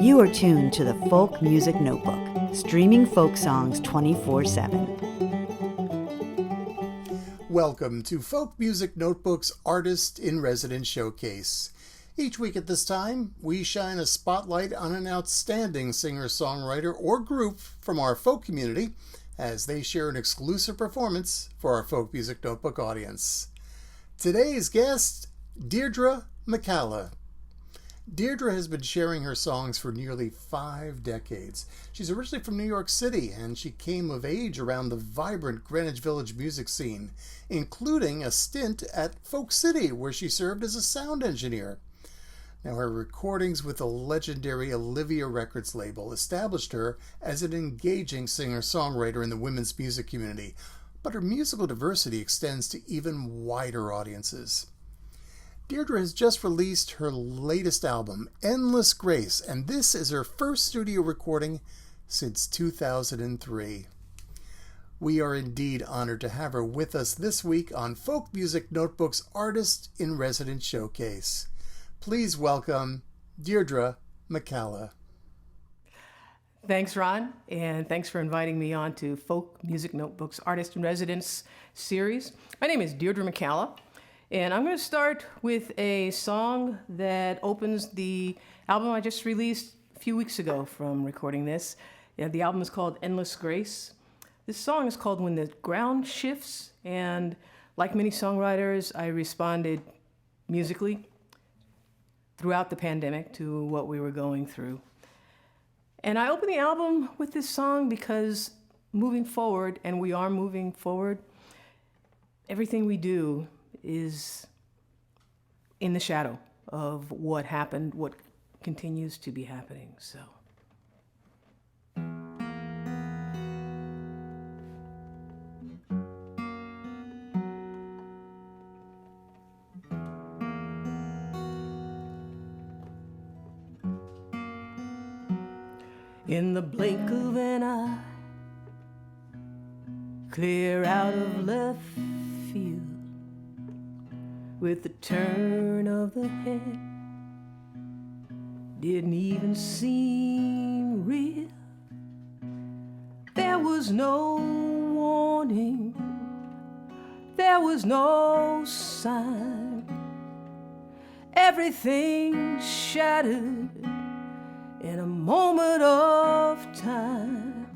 You are tuned to the Folk Music Notebook, streaming folk songs 24/7. Welcome to Folk Music Notebook's Artist in Residence Showcase. Each week at this time, we shine a spotlight on an outstanding singer-songwriter or group from our folk community as they share an exclusive performance for our Folk Music Notebook audience. Today's guest, DEIDRE McCALLA. DEIDRE has been sharing her songs for nearly 5 decades. She's originally from New York City, and she came of age around the vibrant Greenwich Village music scene, including a stint at Folk City, where she served as a sound engineer. Now, her recordings with the legendary Olivia Records label established her as an engaging singer-songwriter in the women's music community, but her musical diversity extends to even wider audiences. DEIDRE has just released her latest album, Endless Grace, and this is her first studio recording since 2003. We are indeed honored to have her with us this week on Folk Music Notebook's Artist in Residence Showcase. Please welcome DEIDRE McCALLA. Thanks, Ron, and thanks for inviting me on to Folk Music Notebook's Artist in Residence series. My name is DEIDRE McCALLA. And I'm going to start with a song that opens the album I just released a few weeks ago from recording this. The album is called Endless Grace. This song is called When the Ground Shifts, and like many songwriters, I responded musically throughout the pandemic to what we were going through. And I opened the album with this song because moving forward, and we are moving forward, everything we do is in the shadow of what happened, what continues to be happening. So. In the blink of an eye, clear out of left field, with the turn of the head, didn't even seem real. There was no warning, there was no sign. Everything shattered in a moment of time.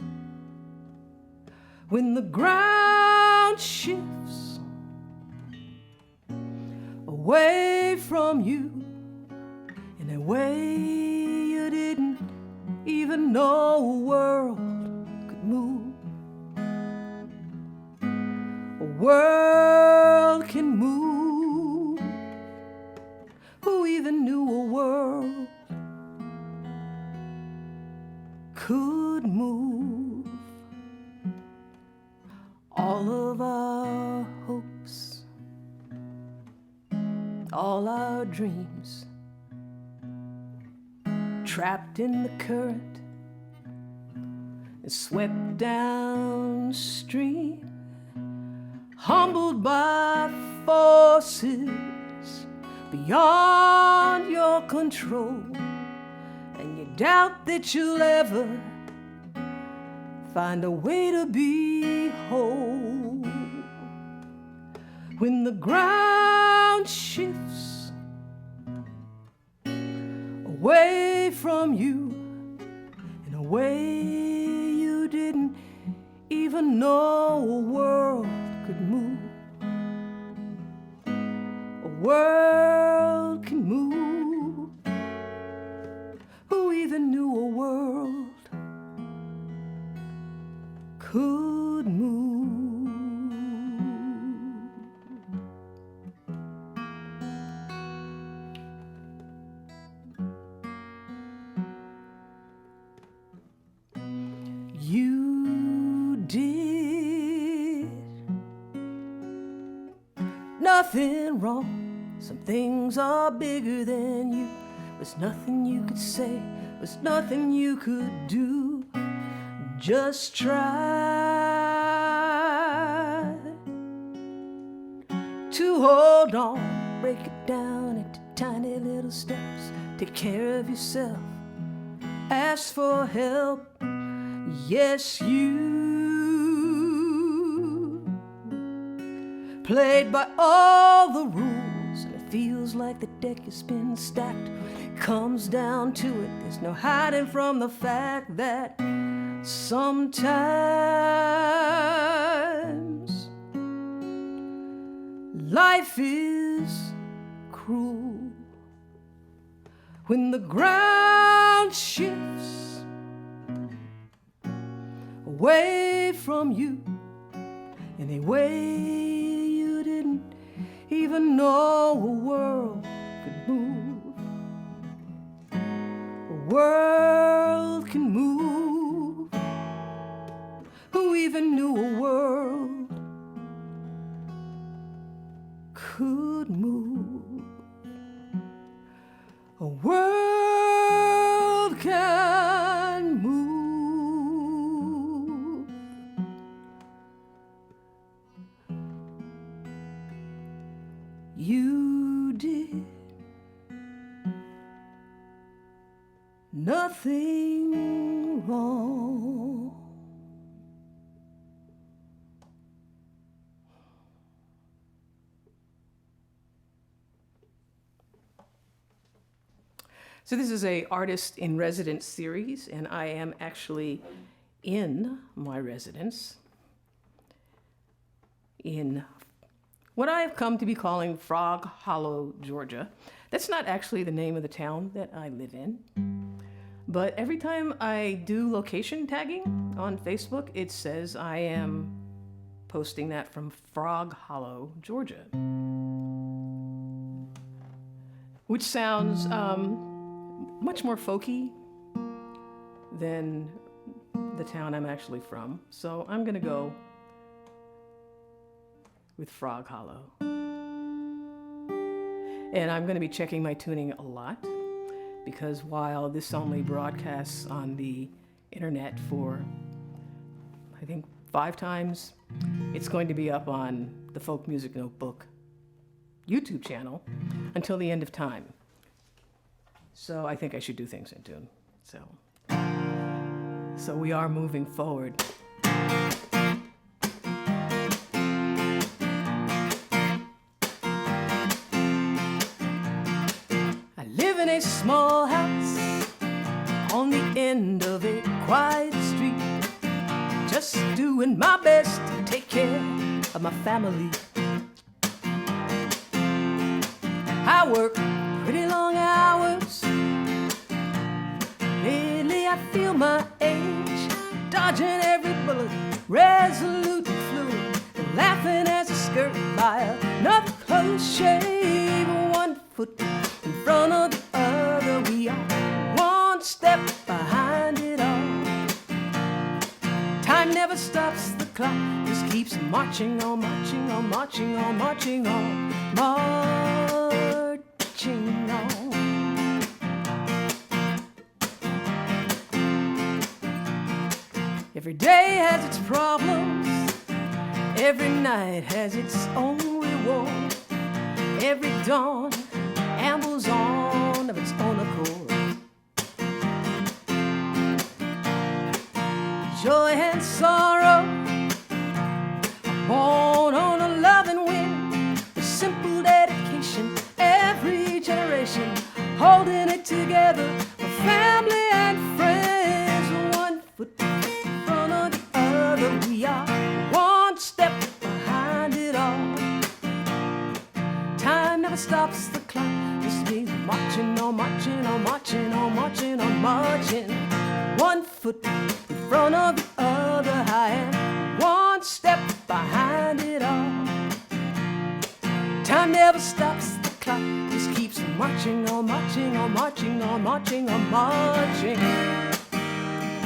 When the ground shifts away from you in a way you didn't even know a world could move. A world can move. Who even knew a world could move? All of our hopes, all our dreams, trapped in the current and swept downstream, humbled by forces beyond your control, and you doubt that you'll ever find a way to be whole. When the ground shifts away from you in a way you didn't even know a world could move. A world can move. Who even knew a world could move? Nothing wrong. Some things are bigger than you. There's nothing you could say. There's nothing you could do. Just try to hold on. Break it down into tiny little steps. Take care of yourself asked for help. Yes, you played by all the rules, and it feels like the deck has been stacked. When it comes down to it, there's no hiding from the fact that sometimes life is cruel. When the ground shifts away from you in a way you didn't even know a world could move. A world can move. Who even knew a world could move? A world can move. You did nothing wrong. So this is a artist in residence series, and I am actually in my residence in what I have come to be calling Frog Hollow, Georgia. That's not actually the name of the town that I live in, but every time I do location tagging on Facebook, it says I am posting that from Frog Hollow, Georgia, which sounds much more folky than the town I'm actually from. So I'm gonna go with Frog Hollow. And I'm gonna be checking my tuning a lot, because while this only broadcasts on the internet for, I think, 5 times, it's going to be up on the Folk Music Notebook YouTube channel until the end of time. So I think I should do things in tune. So we are moving forward. I live in a small house on the end of a quiet street, just doing my best to take care of my family. I work pretty long hours. Lately I feel my age, dodging every bullet, resolute and fluid, laughing as I skirt by another close shave. 1 foot in front of the other, we are 1 step behind it all. Time never stops, the clock just keeps marching on, marching on, marching on, marching on, marching on. Every day has its problems, every night has its own reward, every dawn ambles on of its own accord. Joy and sorrow born on a loving wind, with simple dedication, every generation holding it together, for family and friends. 1 foot in front of the other, we are 1 step behind it all. Time never stops, the clock just keeps marching on, marching on, marching on, marching on, marching. 1 foot in front of the other, I am 1 step behind it all. Time never stops, the clock just keeps marching on, marching on, marching on, marching on, marching.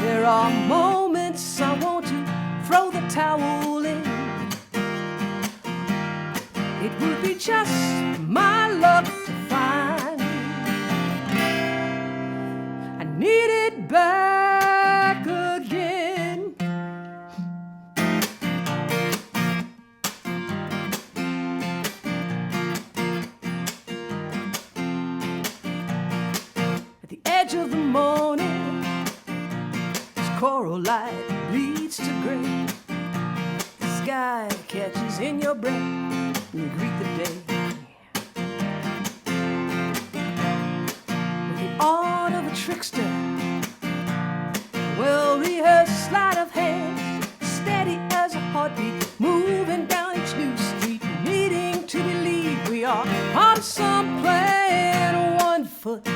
There are moments I want to throw the towel in. It would be just my luck to find I need it back again. At the edge of the morning, coral light bleeds to gray. The sky catches in your breath and you greet the day. With the art of a trickster, well-rehearsed sleight of hand, steady as a heartbeat, moving down each new street, needing to believe we are part of some plan. One foot in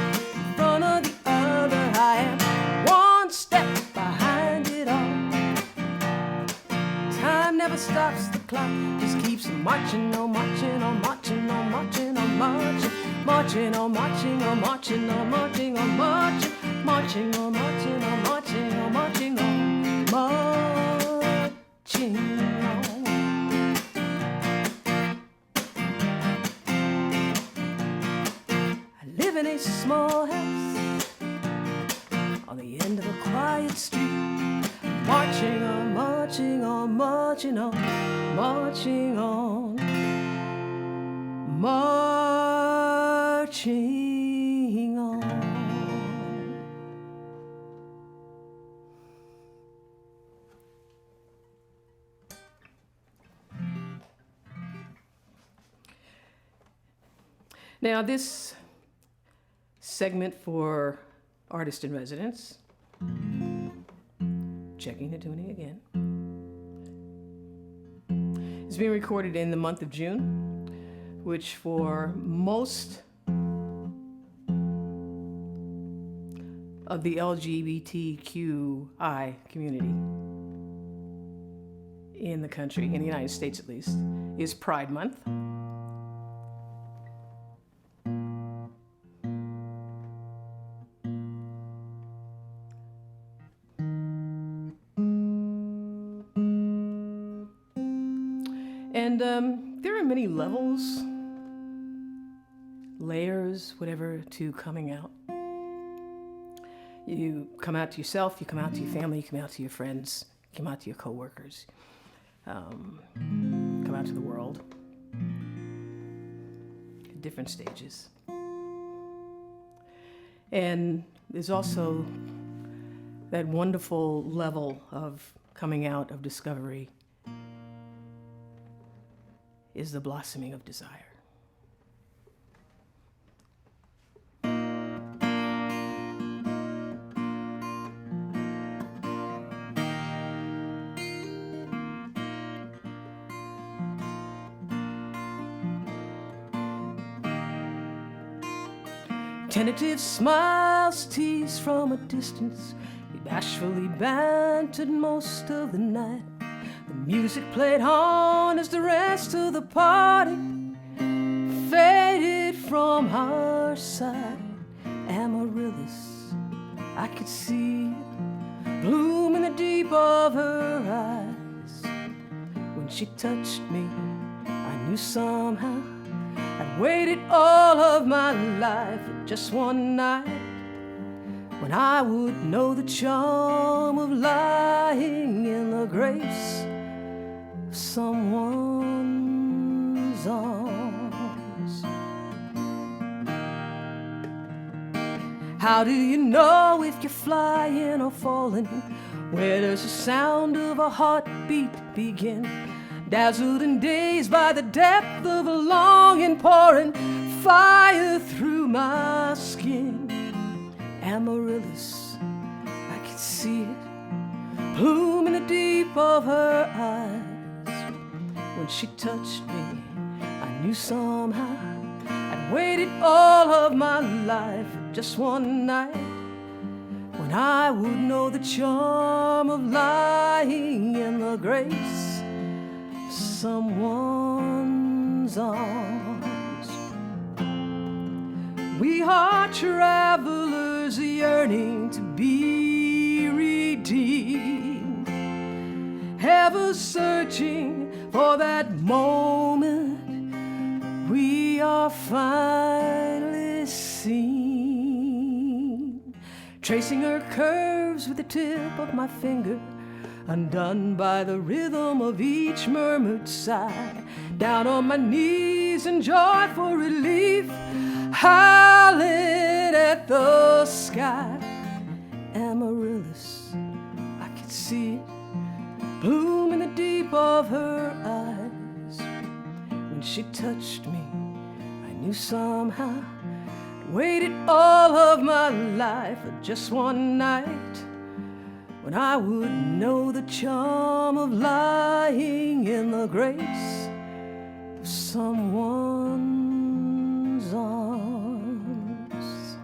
front of the other, I am one step behind it all. Time never stops, the clock just keeps marching on, marching on, marching on, marching on, marching, marching on, marching on, marching on, marching on, marching, marching on, marching on, marching on, marching on, marching on. I live in a small house on the end of a quiet street, marching on, marching on, marching on, marching on, marching on. Now, this segment for Artist in Residence, checking the tuning again, is being recorded in the month of June, which for most of the LGBTQI community in the country, in the United States at least, is Pride Month. And there are many levels, layers, whatever, to coming out. You come out to yourself, you come out to your family, you come out to your friends, you come out to your coworkers, come out to the world at different stages. And there's also that wonderful level of coming out, of discovery, is the blossoming of desire. Tentative smiles teased from a distance, we bashfully bantered most of the night. The music played on as the rest of the party faded from our side. Amaryllis, I could see it bloom in the deep of her eyes. When she touched me, I knew somehow I'd waited all of my life for just one night, when I would know the charm of lying in the grace of someone's arms. How do you know if you're flying or falling? Where does the sound of a heartbeat begin? Dazzled and dazed by the depth of a longing pouring fire through my skin. Amaryllis, I could see it bloom in the deep of her eyes. When she touched me, I knew somehow I'd waited all of my life for just one night, when I would know the charm of lying in the grace of someone's arms. We are travelers yearning to be redeemed, ever searching for that moment we are finally seen. Tracing her curves with the tip of my finger, undone by the rhythm of each murmured sigh. Down on my knees in joyful relief, howling at the sky. Amaryllis, I see it bloom in the deep of her eyes. When she touched me, I knew somehow I'd waited all of my life for just one night, when I would know the charm of lying in the grace of someone's arms.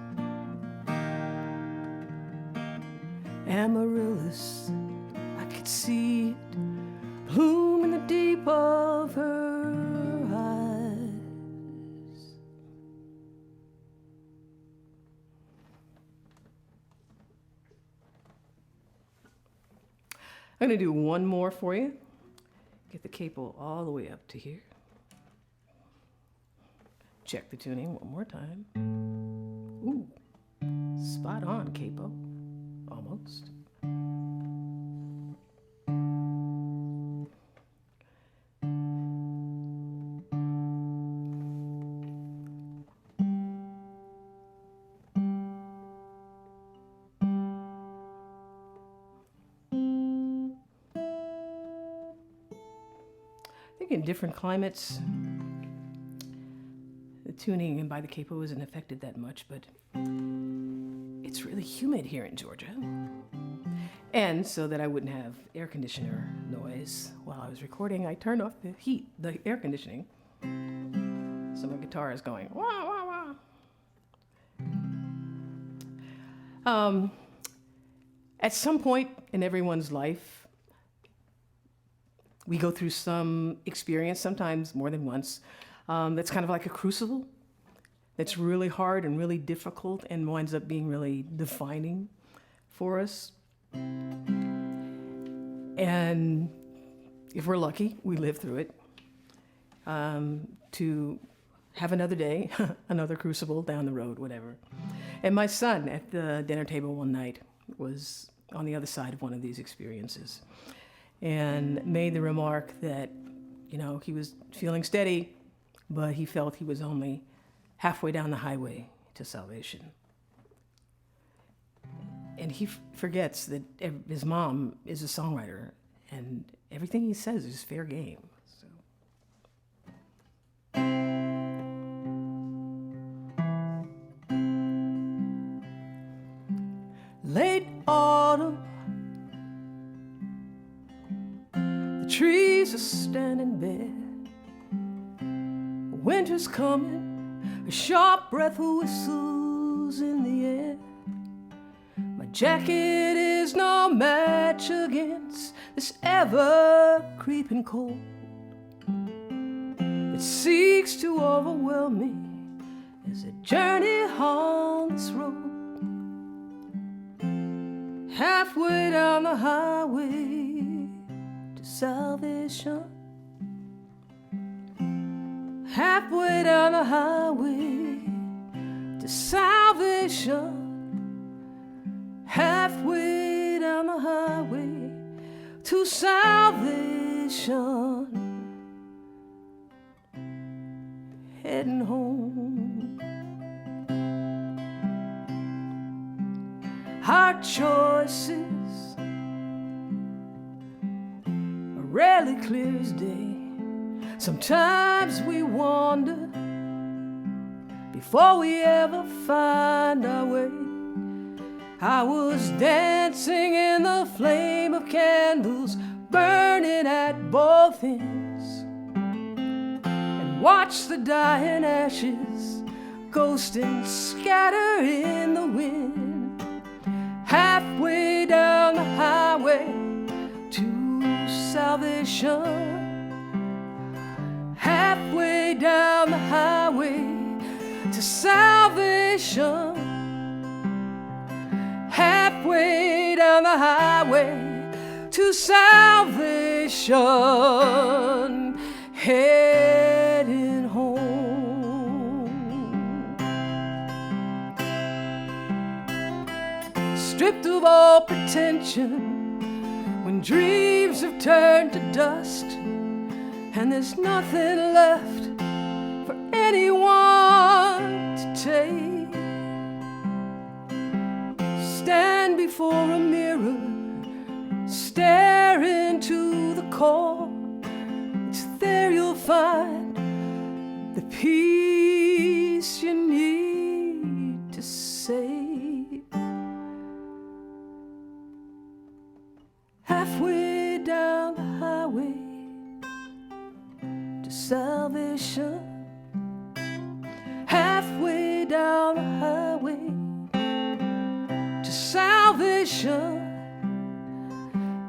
Amaryllis, I could see it bloom in the deep of her eyes. I'm going to do one more for you. Get the capo all the way up to here. Check the tuning one more time. Ooh, spot on, capo. Almost. I think in different climates, the tuning and by the capo isn't affected that much, but it's really humid here in Georgia. And so that I wouldn't have air conditioner noise while I was recording, I turned off the air conditioning. So my guitar is going wah, wah, wah. At some point in everyone's life, we go through some experience, sometimes more than once, that's kind of like a crucible, that's really hard and really difficult and winds up being really defining for us. And if we're lucky, we live through it, to have another day, another crucible down the road, whatever. And my son at the dinner table one night was on the other side of one of these experiences and made the remark that, you know, he was feeling steady, but he felt he was only halfway down the highway to salvation. And he forgets that his mom is a songwriter, and everything he says is fair game. So. Late autumn, the trees are standing bare. Winter's coming, a sharp breath whistles in the air. My jacket is no match against this ever-creeping cold that seeks to overwhelm me as I journey on this road. Halfway down the highway to salvation. Halfway down the highway to salvation. Halfway down the highway to salvation. Heading home. Our choices are rarely clear as day. Sometimes we wander before we ever find our way. I was dancing in the flame of candles burning at both ends, and watched the dying ashes ghost and scatter in the wind. Halfway down the highway to salvation. Halfway down the highway to salvation. Halfway down the highway to salvation. Heading home. Stripped of all pretension, when dreams have turned to dust, and there's nothing left for anyone to take. Stand before a mirror, stare into the core. It's there you'll find the peace you need to save. Halfway down the highway to salvation, halfway down the highway to salvation,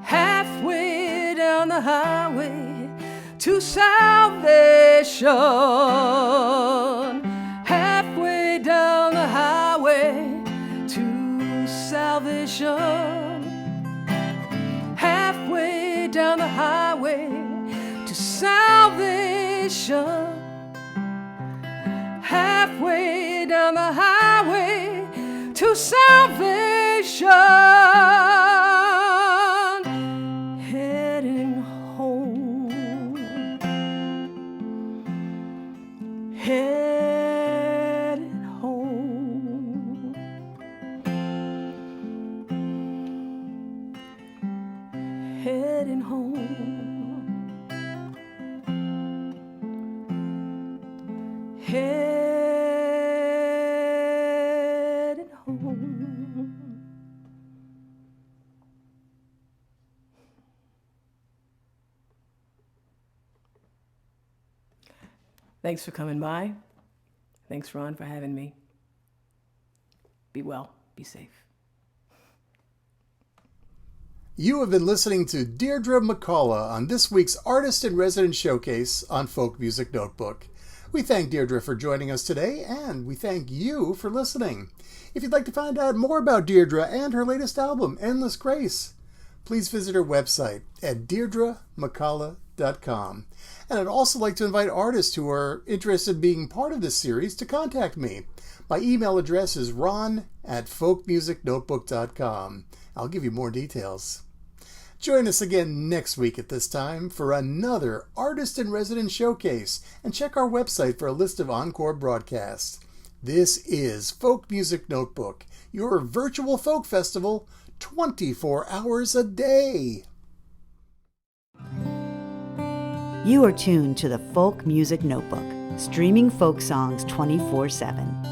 halfway down the highway to salvation, halfway down the highway to salvation, halfway down the highway to salvation, halfway down the highway to salvation, heading home, heading home, heading home, heading home. Thanks for coming by. Thanks, Ron, for having me. Be well, be safe. You have been listening to Deirdre McCALLA on this week's Artist in Residence Showcase on Folk Music Notebook. We thank Deirdre for joining us today, and we thank you for listening. If you'd like to find out more about Deirdre and her latest album, Endless Grace, please visit her website at DeirdreMcCALLA.com. And I'd also like to invite artists who are interested in being part of this series to contact me. My email address is ron@folkmusicnotebook.com. I'll give you more details. Join us again next week at this time for another Artist in Residence Showcase, and check our website for a list of encore broadcasts. This is Folk Music Notebook, your virtual folk festival 24 hours a day. You are tuned to the Folk Music Notebook, streaming folk songs 24/7.